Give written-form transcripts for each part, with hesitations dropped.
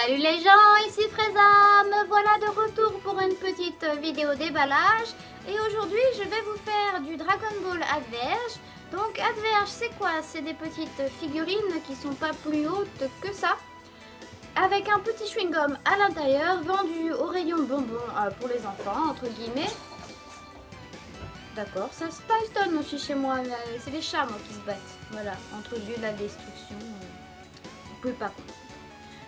Salut les gens, ici Fréza, me voilà de retour pour une petite vidéo déballage. Et aujourd'hui je vais vous faire du Dragon Ball Adverge. Donc Adverge c'est quoi? C'est des petites figurines qui sont pas plus hautes que ça, avec un petit chewing-gum à l'intérieur, vendu au rayon bonbons pour les enfants, entre guillemets. D'accord, ça se donne aussi chez moi, c'est les chats moi qui se battent. Voilà, entre Dieu de la destruction, vous pouvez pas comprendre.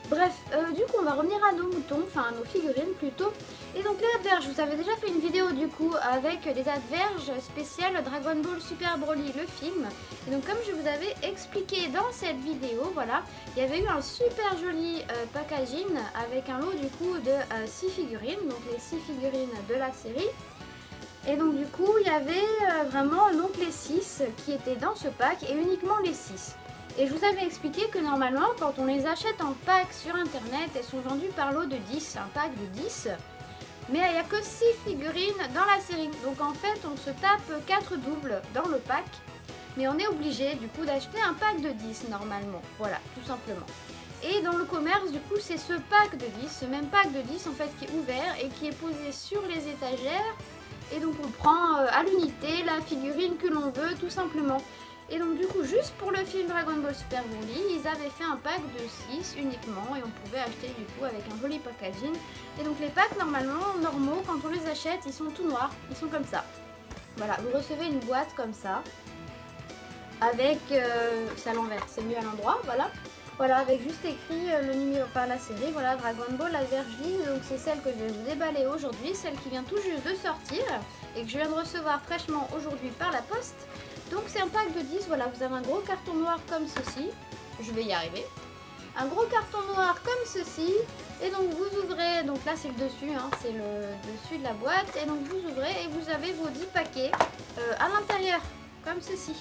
Bref, du coup on va revenir à nos moutons, enfin à nos figurines plutôt. Et donc les adverges, je vous avais déjà fait une vidéo du coup avec des adverges spéciales Dragon Ball Super Broly, le film. Et donc comme je vous avais expliqué dans cette vidéo, voilà, il y avait eu un super joli packaging avec un lot du coup de 6 figurines, donc les 6 figurines de la série. Et donc du coup il y avait vraiment donc les 6 qui étaient dans ce pack et uniquement les 6. Et je vous avais expliqué que normalement quand on les achète en pack sur internet, elles sont vendues par lot de 10, un pack de 10. Mais il n'y a que 6 figurines dans la série. Donc en fait on se tape 4 doubles dans le pack. Mais on est obligé du coup d'acheter un pack de 10 normalement. Voilà, tout simplement. Et dans le commerce du coup c'est ce pack de 10, ce même pack de 10 en fait qui est ouvert et qui est posé sur les étagères. Et donc on prend à l'unité la figurine que l'on veut tout simplement. Et donc du coup juste pour le film Dragon Ball Super Broly, ils avaient fait un pack de 6 uniquement et on pouvait acheter du coup avec un joli packaging. Et donc les packs normalement normaux quand on les achète ils sont tout noirs, ils sont comme ça. Voilà, vous recevez une boîte comme ça avec, c'est à l'envers, c'est mieux à l'endroit, voilà. Voilà, avec juste écrit le numéro, enfin la série, voilà, Dragon Ball Adverge, donc c'est celle que je vais vous déballer aujourd'hui, celle qui vient tout juste de sortir et que je viens de recevoir fraîchement aujourd'hui par la poste. Donc c'est un pack de 10, voilà, vous avez un gros carton noir comme ceci, je vais y arriver. Un gros carton noir comme ceci, et donc vous ouvrez, donc là c'est le dessus, hein, c'est le dessus de la boîte, et donc vous ouvrez et vous avez vos 10 paquets à l'intérieur, comme ceci.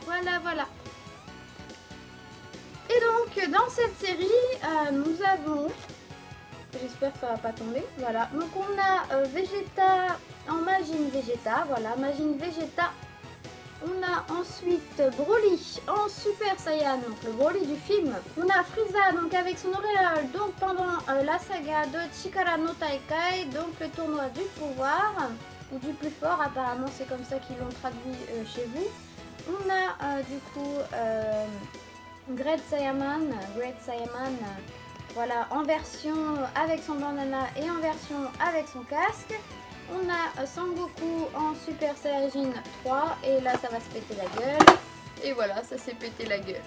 Voilà, voilà. Et donc dans cette série, nous avons, j'espère que ça va pas tomber, voilà, donc on a Vegeta en Majin Vegeta, voilà, Majin Vegeta. On a ensuite Broly en Super Saiyan, donc le Broly du film. On a Frieza donc avec son auréole, donc pendant la saga de Chikara no Taikai, donc le tournoi du pouvoir, ou du plus fort apparemment, c'est comme ça qu'ils l'ont traduit chez vous. On a du coup Great Saiyaman, voilà, en version avec son bandana et en version avec son casque. On a Sangoku en Super Saiyajin 3 et là ça va se péter la gueule. Et voilà, ça s'est pété la gueule.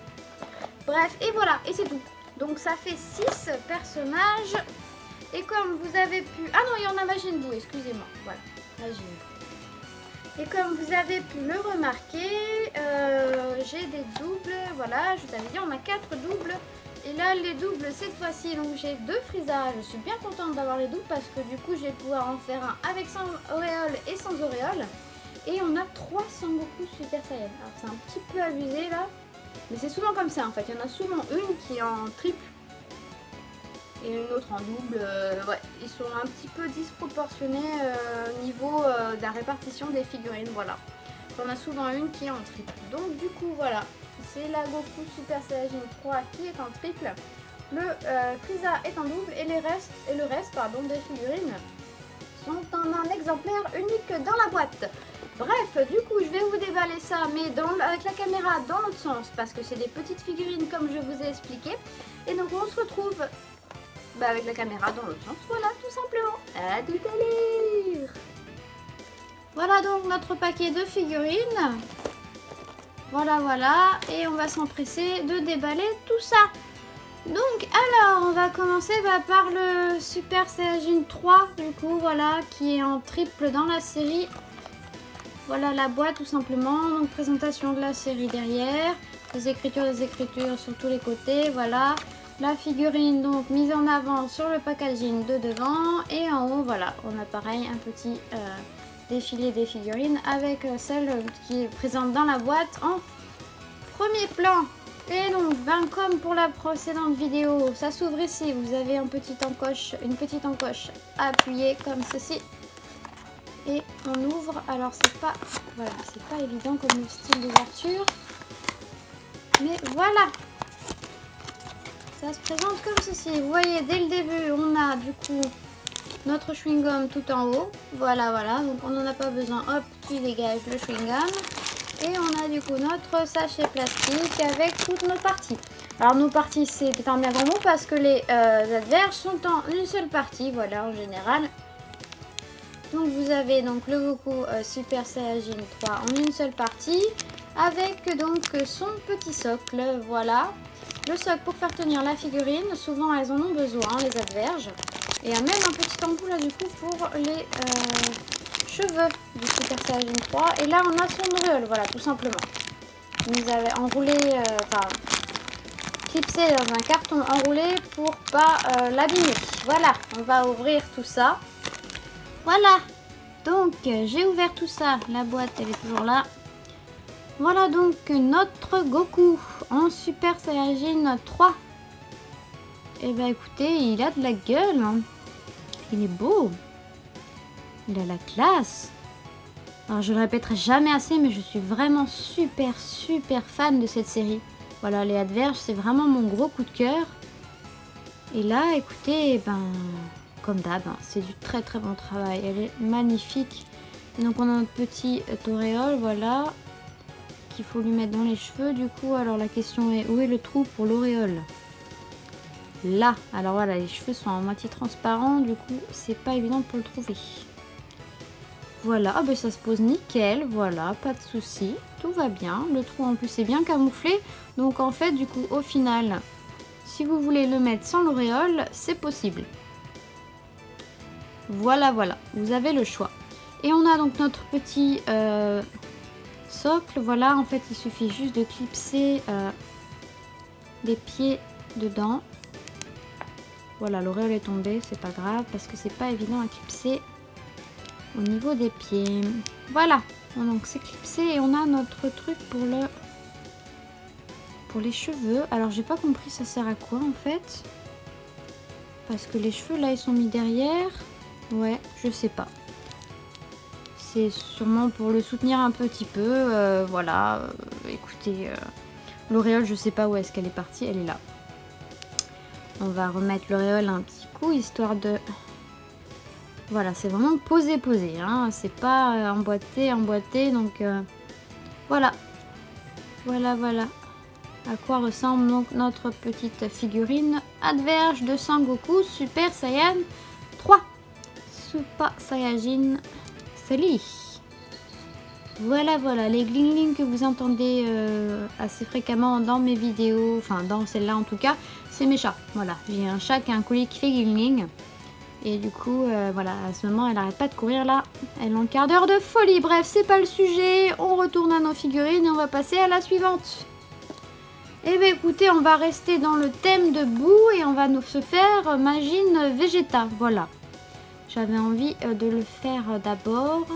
Bref, et voilà, et c'est tout. Donc ça fait 6 personnages. Et comme vous avez pu... Ah non, il y en a Majin Buu, excusez-moi. Voilà, Majin Buu. Et comme vous avez pu le remarquer, j'ai des doubles. Voilà, je vous avais dit, on a 4 doubles. Et là les doubles cette fois-ci, donc j'ai 2 Frieza, je suis bien contente d'avoir les doubles parce que du coup je vais pouvoir en faire un avec sans auréole et sans auréole. Et on a 3 Sangoku Super Saiyan, alors c'est un petit peu abusé là, mais c'est souvent comme ça en fait, il y en a souvent une qui est en triple et une autre en double, ouais, ils sont un petit peu disproportionnés au niveau de la répartition des figurines, voilà. On a souvent une qui est en triple, donc du coup voilà. C'est la Goku Super Saiyajin 3 qui est en triple, le Frieza est en double et le reste des figurines sont en un exemplaire unique dans la boîte. Bref, du coup je vais vous déballer ça mais avec la caméra dans l'autre sens parce que c'est des petites figurines comme je vous ai expliqué. Et donc on se retrouve avec la caméra dans l'autre sens, voilà tout simplement. À tout à l'heure. Voilà donc notre paquet de figurines. Voilà, voilà, et on va s'empresser de déballer tout ça. Donc, alors, on va commencer par le Super Saiyajin 3, du coup, voilà, qui est en triple dans la série. Voilà la boîte, tout simplement. Donc, présentation de la série derrière. Des écritures sur tous les côtés, voilà. La figurine, donc, mise en avant sur le packaging de devant. Et en haut, voilà, on a pareil, un petit... défilé des figurines avec celle qui est présente dans la boîte en premier plan. Et donc comme pour la précédente vidéo, ça s'ouvre ici, vous avez une petite encoche à appuyer comme ceci et on ouvre. Alors c'est pas, voilà, c'est pas évident comme style d'ouverture, mais voilà. ça se présente comme ceci. Vous voyez, dès le début, on a du coup notre chewing-gum tout en haut. Voilà, voilà. Donc on n'en a pas besoin. Hop, tu dégages le chewing-gum. Et on a du coup notre sachet plastique avec toutes nos parties. Alors nos parties, c'est un bien grand mot parce que les adverges sont en une seule partie. Voilà, en général. Donc vous avez donc le Goku Super Saiyajin 3 en une seule partie. Avec donc son petit socle. Voilà. Le socle pour faire tenir la figurine. Souvent elles en ont besoin, les adverges. Et il y a même un petit embout là du coup pour les cheveux du Super Saiyajin 3. Et là on a son auréole, voilà, tout simplement. Vous avez enroulé, enfin clipsé dans un carton enroulé pour pas l'abîmer. Voilà, on va ouvrir tout ça. Voilà, donc j'ai ouvert tout ça. La boîte elle est toujours là. Voilà donc notre Goku en Super Saiyajin 3. Et ben écoutez, il a de la gueule. Hein. Il est beau. Il a la classe. Alors je le répéterai jamais assez, mais je suis vraiment super fan de cette série. Voilà, les adverges, c'est vraiment mon gros coup de cœur. Et là, écoutez, ben comme d'hab, hein, c'est du très bon travail. Elle est magnifique. Et donc on a notre petit auréole, voilà, qu'il faut lui mettre dans les cheveux. Du coup, alors la question est, où est le trou pour l'auréole? Là, alors voilà, les cheveux sont à moitié transparents, du coup c'est pas évident pour le trouver. Voilà, ah ben ça se pose nickel, voilà, pas de souci, tout va bien. Le trou en plus est bien camouflé, donc en fait du coup au final, si vous voulez le mettre sans l'auréole, c'est possible. Voilà, voilà, vous avez le choix. Et on a donc notre petit socle, voilà, en fait il suffit juste de clipser les pieds dedans. Voilà, l'auréole est tombée, c'est pas grave parce que c'est pas évident à clipser au niveau des pieds. Voilà, donc c'est clipsé et on a notre truc pour les cheveux. Alors j'ai pas compris ça sert à quoi en fait. Parce que les cheveux là ils sont mis derrière. Ouais, je sais pas. C'est sûrement pour le soutenir un petit peu. Voilà, écoutez, l'auréole je sais pas où est-ce qu'elle est partie, elle est là. On va remettre l'auréole un petit coup, histoire de... Voilà, c'est vraiment posé, hein. C'est pas emboîté, donc voilà. Voilà. À quoi ressemble donc notre petite figurine adverge de Sangoku Super Saiyan 3. Super Saiyajin Seli. Voilà, les gling-gling que vous entendez assez fréquemment dans mes vidéos, enfin dans celle-là en tout cas, c'est mes chats. Voilà, j'ai un chat qui a un collier qui fait gling-gling. Et du coup, voilà, à ce moment, elle n'arrête pas de courir là. Elle est en quart d'heure de folie. Bref, c'est pas le sujet. On retourne à nos figurines et on va passer à la suivante. Et bien écoutez, on va rester dans le thème de boue et on va se faire Majin Vegeta. Voilà. J'avais envie de le faire d'abord.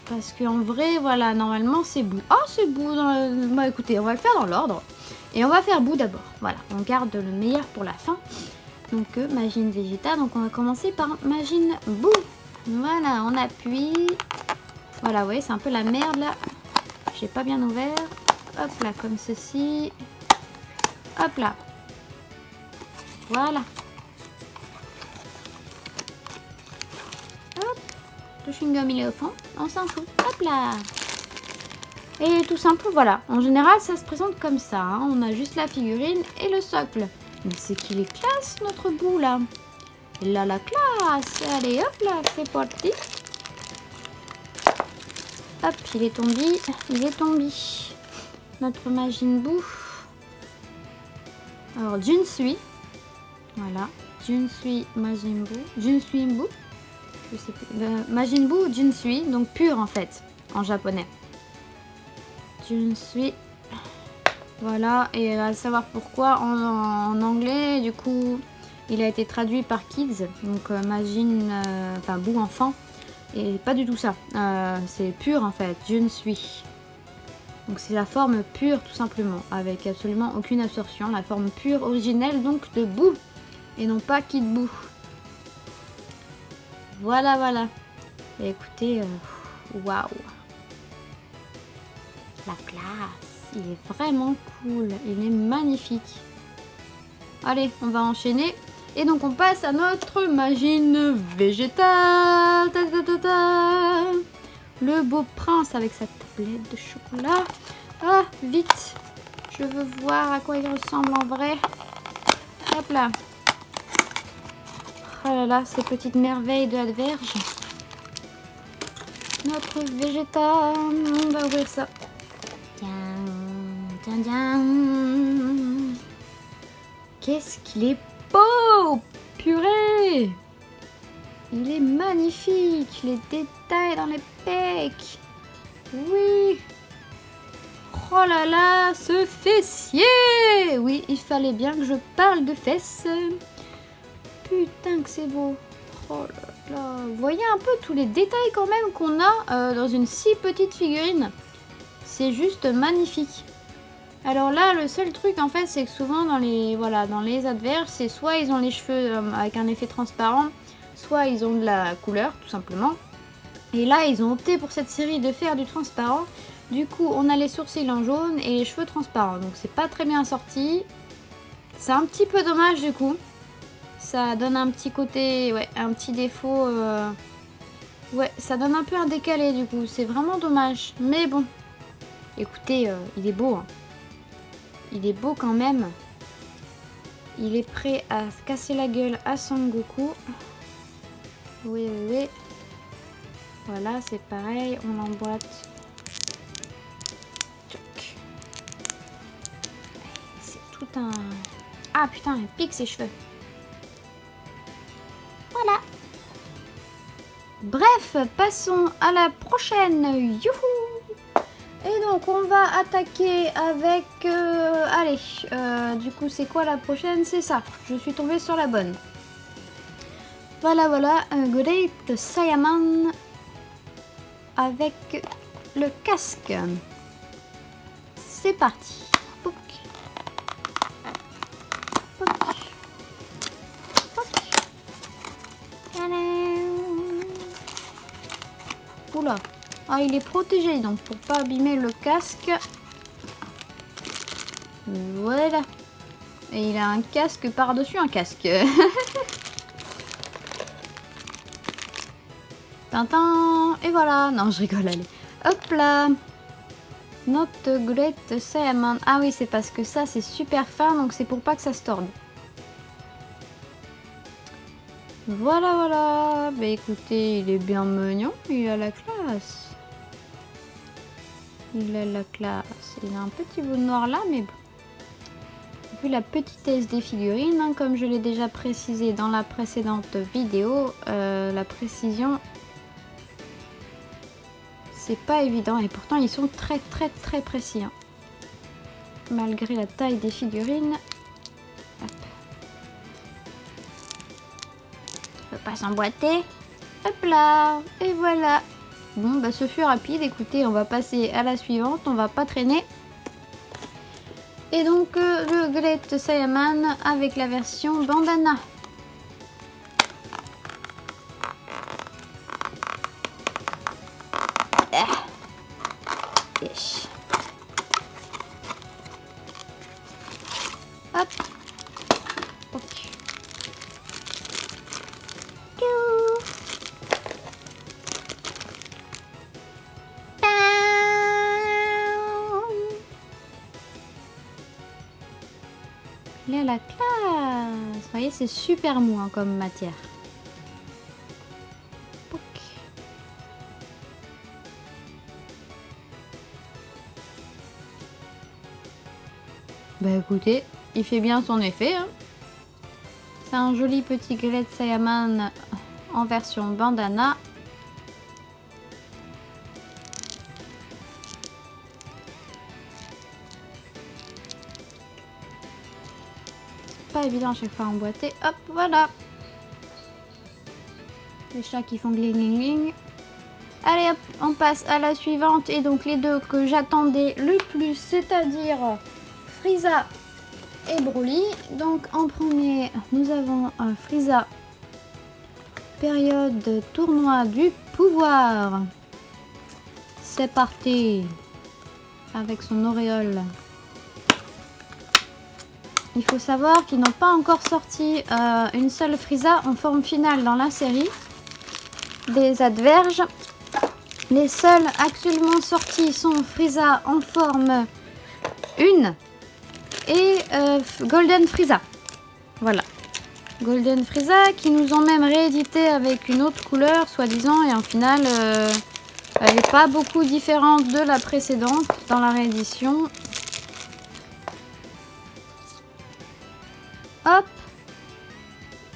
Parce qu'en vrai, voilà, normalement c'est boue. Oh, c'est boue dans le... Bah écoutez, on va le faire dans l'ordre. Et on va faire boue d'abord. Voilà, on garde le meilleur pour la fin. Donc Majin Vegeta, donc on va commencer par Majin Buu. Voilà, on appuie. Voilà, vous voyez, c'est un peu la merde là. J'ai pas bien ouvert. Hop là, comme ceci. Hop là. Voilà. Hop. Le chewing-gum il est au fond. On s'en fout. Hop là. Et tout simple, voilà. En général, ça se présente comme ça. Hein. On a juste la figurine et le socle. Mais c'est qu'il est classe, notre bout, là. Il a la classe. Allez, hop là, c'est parti. Hop, il est tombé. Notre Majin Buu. Alors, Junsui. Voilà. Junsui Majin Buu. Junsui Buu. Je sais plus. Majin Buu, Junsui. Donc, pur, en fait, en japonais. Junsui. Voilà, et à savoir pourquoi en anglais, du coup, il a été traduit par Kids, donc Majin, enfin Buu enfant, et pas du tout ça, c'est pur en fait, Junsui. Donc c'est la forme pure tout simplement, avec absolument aucune absorption, la forme pure originelle donc de Buu, et non pas Kid Buu. Voilà. Et écoutez, waouh, la classe. Il est vraiment cool, il est magnifique. Allez, on va enchaîner. Et donc on passe à notre machine végétale. Ta, ta, ta, ta. Le beau prince avec sa tablette de chocolat. Ah, vite. Je veux voir à quoi il ressemble en vrai. Hop là. Oh là là, ces petites merveilles de la verge. Notre végétal. On va ouvrir ça. Tiens, tiens, tiens. Qu'est-ce qu'il est beau! Purée! Il est magnifique! Les détails dans les pecs! Oui! Oh là là, ce fessier! Oui, il fallait bien que je parle de fesses. Putain que c'est beau! Oh là là! Vous voyez un peu tous les détails quand même qu'on a dans une si petite figurine. C'est juste magnifique. Alors là, le seul truc en fait, c'est que souvent dans les adverses, c'est soit ils ont les cheveux avec un effet transparent, soit ils ont de la couleur, tout simplement. Et là, ils ont opté pour cette série de faire du transparent. Du coup, on a les sourcils en jaune et les cheveux transparents. Donc c'est pas très bien sorti. C'est un petit peu dommage du coup. Ça donne un petit côté, ouais, un petit défaut. Ouais, ça donne un peu un décalé du coup. C'est vraiment dommage. Mais bon, écoutez, il est beau, hein. Il est beau quand même. Il est prêt à casser la gueule à Son Goku. Oui, oui, oui. Voilà, c'est pareil. On l'emboîte. C'est tout un... Ah putain, il pique ses cheveux. Voilà. Bref, passons à la prochaine. Youhou! Et donc on va attaquer avec... allez, du coup c'est quoi la prochaine? C'est ça, je suis tombée sur la bonne. Voilà, voilà, un Great Saiyaman avec le casque. C'est parti. Pouc. Pouc. Pouc. Oula. Ah, il est protégé, donc pour pas abîmer le casque. Voilà. Et il a un casque par-dessus un casque. Tintin. Et voilà. Non, je rigole, allez. Hop là. Notre Great Saiyaman. Ah oui, c'est parce que ça, c'est super fin, donc c'est pour pas que ça se torde. Voilà, voilà. Bah écoutez, il est bien mignon. Il a la classe. Il a la classe. Il a un petit bout de noir là, mais bon. Vu la petitesse des figurines, hein, comme je l'ai déjà précisé dans la précédente vidéo, la précision, c'est pas évident. Et pourtant, ils sont très très très précis. Hein. Malgré la taille des figurines. Hop. Je peux pas s'emboîter. Hop là. Et voilà. Bon, bah ce fut rapide. Écoutez, on va passer à la suivante. On va pas traîner. Et donc, le Great Saiyaman avec la version bandana. Yes. Hop. Okay. Il a la classe. Vous voyez, c'est super mou hein, comme matière. Ok. Bah écoutez, il fait bien son effet. Hein. C'est un joli petit Great Saiyaman en version bandana. Pas évident à chaque fois à emboîter. Hop, voilà. Les chats qui font gling gling gling. Allez hop, on passe à la suivante. Et donc les deux que j'attendais le plus, c'est-à-dire Frieza et Broly. Donc en premier, nous avons Frieza. Période tournoi du pouvoir. C'est parti. Avec son auréole. il faut savoir qu'ils n'ont pas encore sorti une seule Frieza en forme finale dans la série des Adverges. Les seuls actuellement sortis sont Frieza en forme 1 et Golden Frieza. Voilà. Golden Frieza qui nous ont même réédité avec une autre couleur soi-disant et en final elle n'est pas beaucoup différente de la précédente dans la réédition. Hop.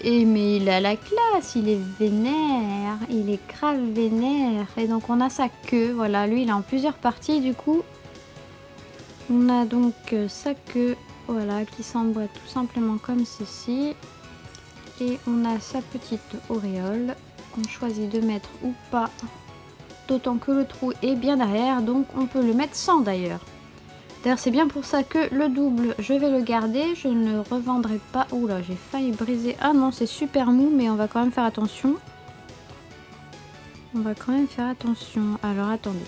Et mais il a la classe, il est vénère, il est grave vénère. Et donc on a sa queue, voilà, lui il est en plusieurs parties du coup. On a donc sa queue, voilà, qui s'emboîte tout simplement comme ceci. Et on a sa petite auréole qu'on choisit de mettre ou pas. D'autant que le trou est bien derrière, donc on peut le mettre sans d'ailleurs. D'ailleurs c'est bien pour ça que le double, je vais le garder, je ne le revendrai pas. Oula, j'ai failli briser. Ah non, c'est super mou, mais on va quand même faire attention. On va quand même faire attention. Alors attendez.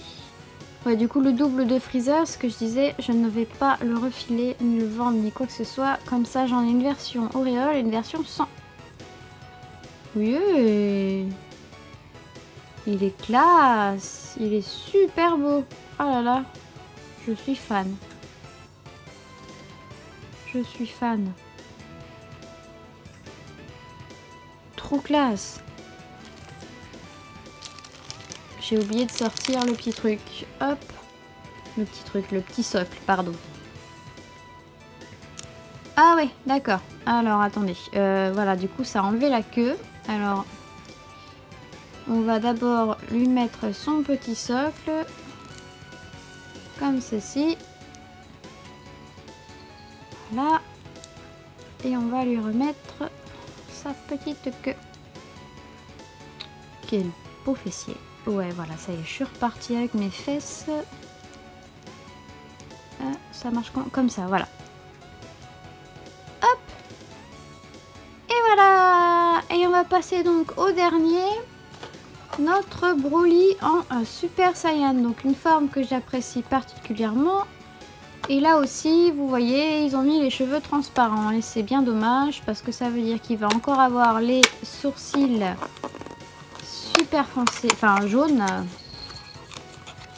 Ouais, du coup le double de Freezer, ce que je disais, je ne vais pas le refiler, ni le vendre, ni quoi que ce soit. Comme ça j'en ai une version auréole et une version sans. Oui, il est classe, il est super beau. Oh là là, je suis fan. Je suis fan. Trop classe. J'ai oublié de sortir le petit truc. Hop. Le petit truc, le petit socle, pardon. Ah ouais, d'accord. Alors, attendez. Voilà, du coup, ça a enlevé la queue. Alors, on va d'abord lui mettre son petit socle. Comme ceci. Voilà. Et on va lui remettre sa petite queue. Quel beau fessier. Ouais, voilà, ça y est, je suis repartie avec mes fesses. Ça marche comme ça, voilà. Hop. Et voilà. Et on va passer donc au dernier. Notre Broly en Super Saiyan. Donc une forme que j'apprécie particulièrement. Et là aussi, vous voyez, ils ont mis les cheveux transparents. Et c'est bien dommage parce que ça veut dire qu'il va encore avoir les sourcils super foncés, enfin jaunes.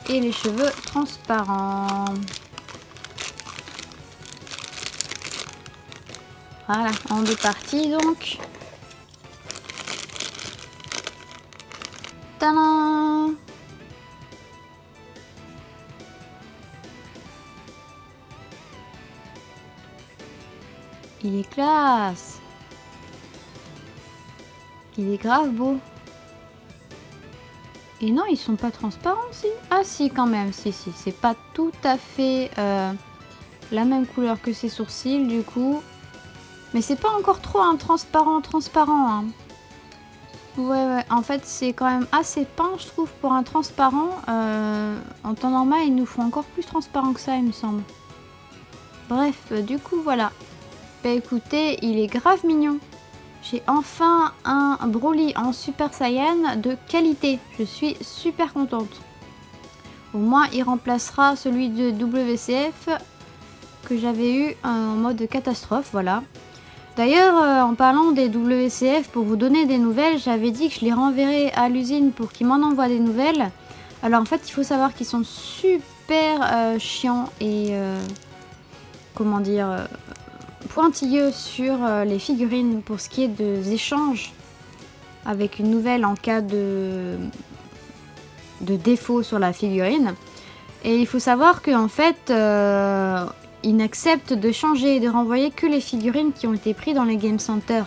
Et les cheveux transparents. Voilà, en deux parties donc. Tadam! Il est classe. Il est grave beau. Et non, ils sont pas transparents, si? Ah si, quand même, si. C'est pas tout à fait la même couleur que ses sourcils, du coup. Mais c'est pas encore trop un transparent. Hein. Ouais, en fait, c'est quand même assez peint, je trouve, pour un transparent. En temps normal, ils nous font encore plus transparent que ça, il me semble. Bref, du coup, voilà. Bah écoutez, il est grave mignon. J'ai enfin un Broly en Super Saiyan de qualité. Je suis super contente. Au moins, il remplacera celui de WCF que j'avais eu en mode catastrophe, voilà. D'ailleurs, en parlant des WCF, pour vous donner des nouvelles, j'avais dit que je les renverrais à l'usine pour qu'ils m'en envoient des nouvelles. Alors en fait, il faut savoir qu'ils sont super chiants et... comment dire... pointilleux sur les figurines pour ce qui est des échanges avec une nouvelle en cas de défaut sur la figurine. Et il faut savoir qu'en fait, ils n'acceptent de changer et de renvoyer que les figurines qui ont été prises dans les Game Center.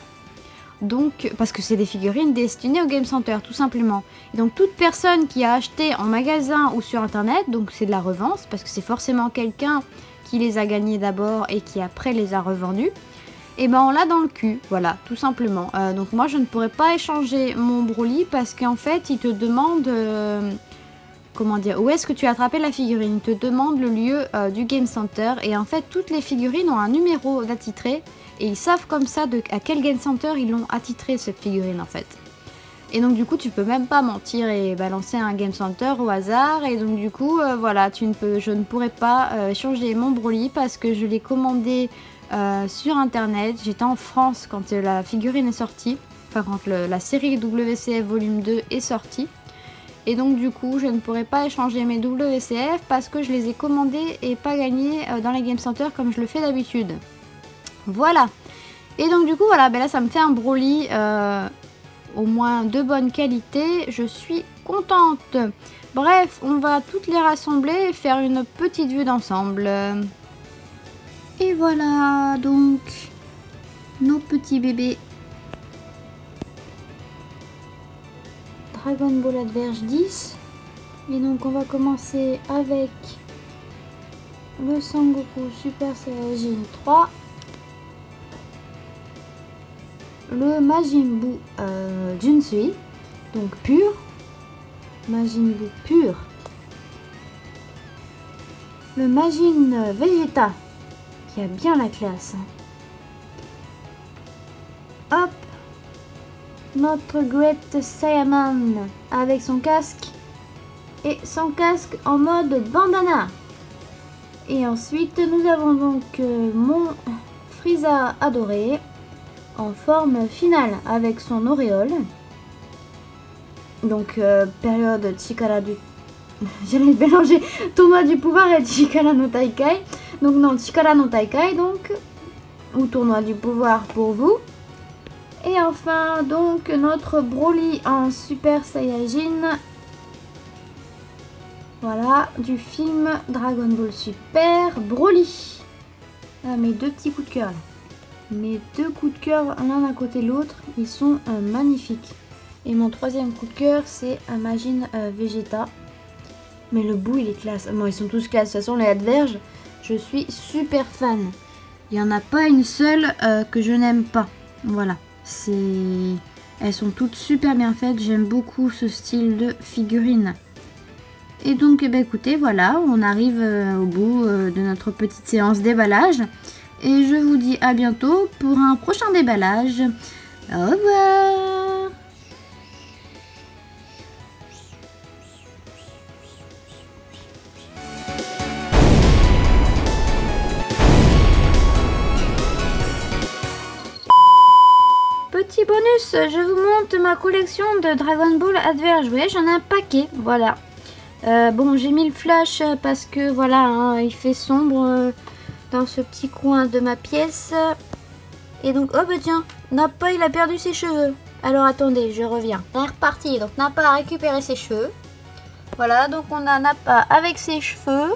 Donc, parce que c'est des figurines destinées au Game Center, tout simplement. Et donc, toute personne qui a acheté en magasin ou sur Internet, donc c'est de la revente, parce que c'est forcément quelqu'un qui les a gagnés d'abord et qui après les a revendus, et ben on l'a dans le cul, voilà, tout simplement. Donc moi je ne pourrais pas échanger mon Broly parce qu'en fait il te demande, comment dire, où est-ce que tu as attrapé la figurine. Il te demande le lieu du Game Center et en fait toutes les figurines ont un numéro d'attitré et ils savent comme ça à quel Game Center ils l'ont attitré cette figurine en fait. Et donc du coup tu peux même pas mentir et balancer un Game Center au hasard. Et donc du coup voilà, je ne pourrais pas changer mon Broly parce que je l'ai commandé sur internet. J'étais en France quand la figurine est sortie, enfin quand la série WCF volume 2 est sortie. Et donc du coup je ne pourrais pas échanger mes WCF parce que je les ai commandés et pas gagnés dans les Game Center comme je le fais d'habitude. Voilà. Et donc du coup voilà, ben là ça me fait un Broly au moins de bonne qualité. Je suis contente. Bref, on va toutes les rassembler et faire une petite vue d'ensemble. Et voilà donc nos petits bébés. Dragon Ball Adverge 10. Et donc on va commencer avec le Sangoku Super Saiyajin 3. Le Majin Buu Junsui, donc pur. Majin Buu pur. Le Majin Vegeta, qui a bien la classe. Hop. Notre Great Saiyaman avec son casque et son casque en mode bandana. Et ensuite nous avons donc mon Frieza adoré en forme finale avec son auréole. Donc période Chikara du... J'allais mélanger Toma du pouvoir et Chikara no Taikai. Donc non, Chikara no Taikai donc, ou tournoi du pouvoir pour vous. Et enfin, donc, notre Broly en Super Saiyajin. Voilà, du film Dragon Ball Super Broly. Ah, mes deux petits coups de cœur, là. Mes deux coups de cœur, l'un à côté de l'autre, ils sont magnifiques. Et mon troisième coup de cœur, c'est un Majin Vegeta. Mais le bout, il est classe. Bon, ils sont tous classe. De toute façon, les Adverges, je suis super fan. Il n'y en a pas une seule que je n'aime pas. Voilà. Elles sont toutes super bien faites, j'aime beaucoup ce style de figurine. Et donc eh ben, écoutez, voilà, on arrive au bout de notre petite séance déballage. Et je vous dis à bientôt pour un prochain déballage. Au revoir. Petit bonus, je vous montre ma collection de Dragon Ball Adverge. Vous voyez, j'en ai un paquet, voilà. Bon, j'ai mis le flash parce que voilà, hein, il fait sombre dans ce petit coin de ma pièce. Et donc, oh bah tiens, Nappa il a perdu ses cheveux. Alors attendez, je reviens. On est reparti, donc Nappa a récupéré ses cheveux. Voilà, donc on a Nappa avec ses cheveux.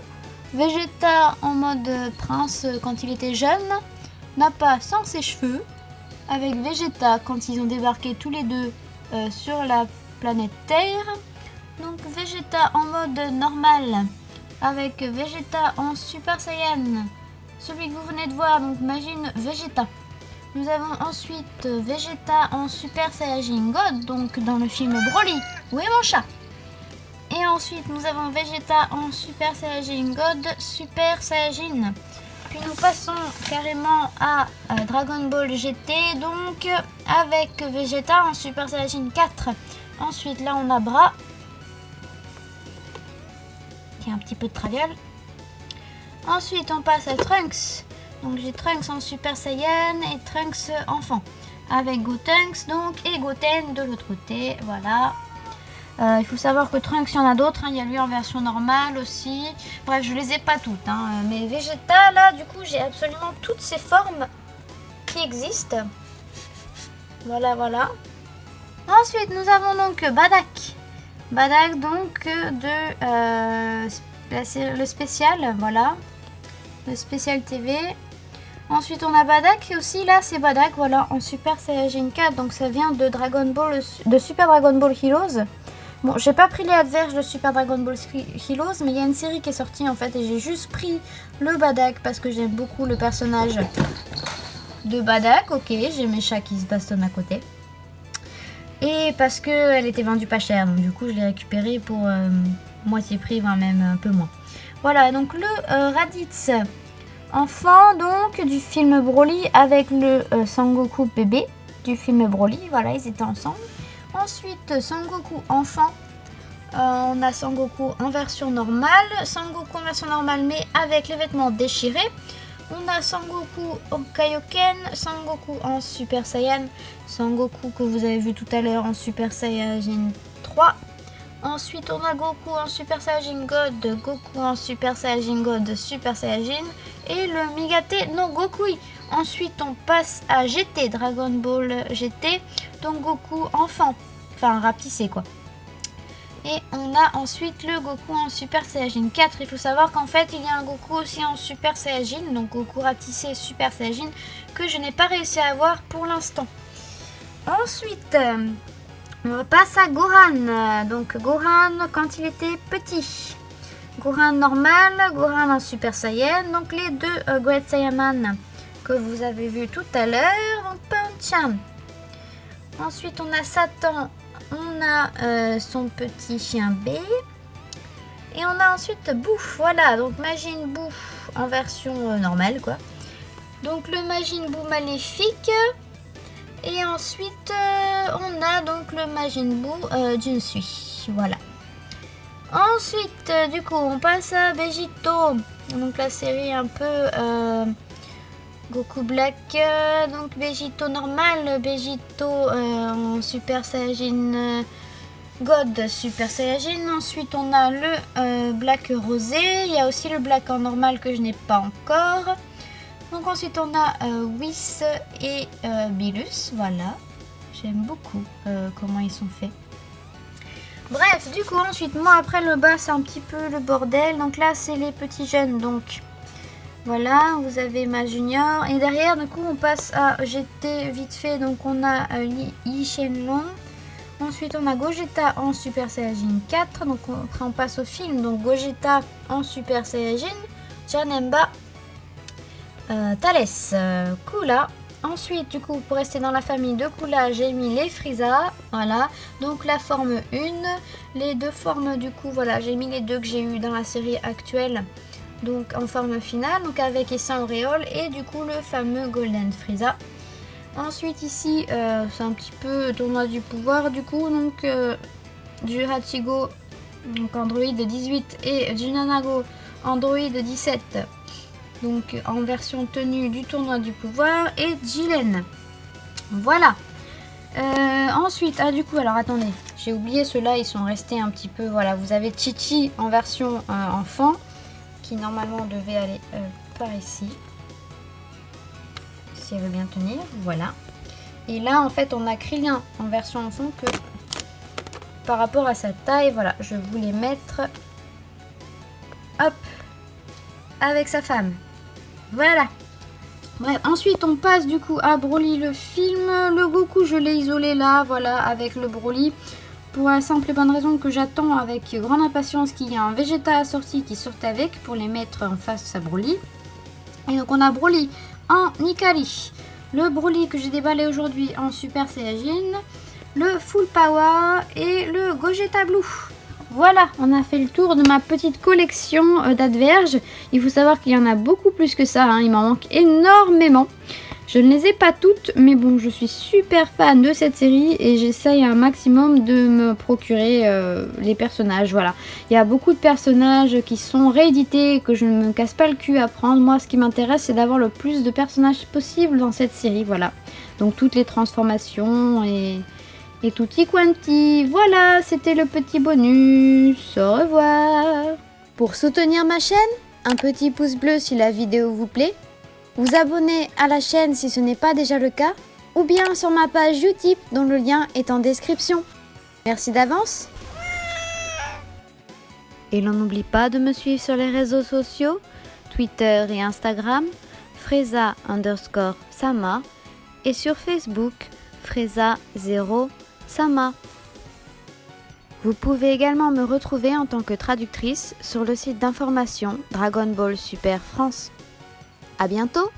Vegeta en mode prince quand il était jeune. Nappa sans ses cheveux. Avec Vegeta quand ils ont débarqué tous les deux sur la planète Terre. Donc Vegeta en mode normal avec Vegeta en Super Saiyan. Celui que vous venez de voir, donc Majin Vegeta. Nous avons ensuite Vegeta en Super Saiyajin God, donc dans le film Broly. Où est mon chat? Et ensuite nous avons Vegeta en Super Saiyajin God, Super Saiyajin. Puis nous passons carrément à Dragon Ball GT, donc avec Vegeta en Super Saiyajin 4. Ensuite là on a Bra, qui a un petit peu de traviole. Ensuite on passe à Trunks. Donc j'ai Trunks en Super Saiyan et Trunks enfant. Avec Gotenks donc et Goten de l'autre côté, voilà. Il faut savoir que Trunks, il y en a d'autres, hein. Il y a lui en version normale aussi. Bref, je les ai pas toutes, hein. Mais Vegeta, là, du coup, j'ai absolument toutes ces formes qui existent. Voilà, voilà. Ensuite, nous avons donc Badak. Badak, donc, le spécial, voilà. Le spécial TV. Ensuite, on a Badak. Et aussi, là, c'est Badak, voilà, en Super Saiyajin 4. Donc, ça vient de Super Dragon Ball Heroes. Bon, j'ai pas pris les adverges de Super Dragon Ball Heroes, mais il y a une série qui est sortie en fait et j'ai juste pris le Badak parce que j'aime beaucoup le personnage de Badak. Ok, j'ai mes chats qui se bastonnent à côté. Et parce qu'elle était vendue pas cher, donc du coup je l'ai récupérée pour moitié prix, voire même un peu moins. Voilà, donc le Raditz enfant donc du film Broly avec le Sangoku bébé du film Broly. Voilà, ils étaient ensemble. Ensuite, Sangoku enfant, on a Sangoku en version normale, Sangoku en version normale mais avec les vêtements déchirés. On a Sangoku en Kaioken, Sangoku en Super Saiyan, Sangoku que vous avez vu tout à l'heure en Super Saiyajin 3. Ensuite, on a Goku en Super Saiyajin God, Goku en Super Saiyajin God, Super Saiyajin et le Migate no Gokui. Ensuite, on passe à GT, Dragon Ball GT, donc Goku enfant, enfin rapetissé quoi. Et on a ensuite le Goku en Super Saiyajin 4. Il faut savoir qu'en fait, il y a un Goku aussi en Super Saiyajin, donc Goku rapetissé Super Saiyajin, que je n'ai pas réussi à avoir pour l'instant. Ensuite, on passe à Gohan. Donc Gohan quand il était petit. Gohan normal, Gohan en Super Saiyan. Donc les deux Great Saiyaman que vous avez vu tout à l'heure. Donc Pan-chan. Ensuite on a Satan. On a son petit chien B. Et on a ensuite Buu. Voilà, donc Majin Buu en version normale quoi. Donc le Majin Buu maléfique. Et ensuite, on a donc le Majin Buu Jinsui. Voilà. Ensuite, du coup, on passe à Vegito. Donc la série un peu Goku Black. Donc Vegito normal, Vegito en Super Saiyajin God, Super Saiyajin. Ensuite, on a le Black rosé. Il y a aussi le Black en normal que je n'ai pas encore. Donc ensuite on a Whis et Bilus, voilà. J'aime beaucoup comment ils sont faits. Bref, du coup ensuite, moi après le bas c'est un petit peu le bordel. Donc là c'est les petits jeunes, donc voilà, vous avez ma junior. Et derrière du coup on passe à GT vite fait, donc on a Yi Shenlong. Ensuite on a Gogeta en Super Saiyajin 4, donc après on passe au film, donc Gogeta en Super Saiyajin, Janemba. Thalès, Kula. Ensuite, du coup, pour rester dans la famille de Kula, j'ai mis les Frieza. Voilà, donc la forme 1. Les deux formes, du coup, voilà, j'ai mis les deux que j'ai eu dans la série actuelle. Donc en forme finale, donc avec et sans auréole. Et du coup, le fameux Golden Frieza. Ensuite, ici, c'est un petit peu tournoi du pouvoir, du coup. Donc, du Hachigo, donc Android 18 et du Nanago, Android 17. Donc en version tenue du tournoi du pouvoir et Jilen. Voilà. Ensuite, du coup, alors attendez, j'ai oublié ceux-là, ils sont restés un petit peu. Voilà, vous avez Chichi en version enfant, qui normalement devait aller par ici. Si elle veut bien tenir, voilà. Et là, en fait, on a Krillin en version enfant que par rapport à sa taille, voilà, je voulais mettre hop avec sa femme. Voilà. Bref, ensuite on passe du coup à Broly le film. Le Goku je l'ai isolé là, voilà, avec le Broly. Pour la simple et bonne raison que j'attends avec grande impatience qu'il y ait un Vegeta assorti qui sorte avec pour les mettre en face à Broly. Et donc on a Broly en Ikari. Le Broly que j'ai déballé aujourd'hui en Super Saiyajin. Le Full Power et le Gogeta Blue. Voilà, on a fait le tour de ma petite collection d'adverges. Il faut savoir qu'il y en a beaucoup plus que ça, hein. Il m'en manque énormément. Je ne les ai pas toutes, mais bon, je suis super fan de cette série et j'essaye un maximum de me procurer les personnages. Voilà, il y a beaucoup de personnages qui sont réédités et que je ne me casse pas le cul à prendre. Moi, ce qui m'intéresse, c'est d'avoir le plus de personnages possible dans cette série. Voilà, donc toutes les transformations et tutti quanti. Voilà, c'était le petit bonus. Au revoir. Pour soutenir ma chaîne, un petit pouce bleu si la vidéo vous plaît. Vous abonner à la chaîne si ce n'est pas déjà le cas. Ou bien sur ma page Utip dont le lien est en description. Merci d'avance. Et l'on n'oublie pas de me suivre sur les réseaux sociaux. Twitter et Instagram. Freza_Sama. Et sur Facebook. Freza0 Sama. Vous pouvez également me retrouver en tant que traductrice sur le site d'information Dragon Ball Super France. À bientôt!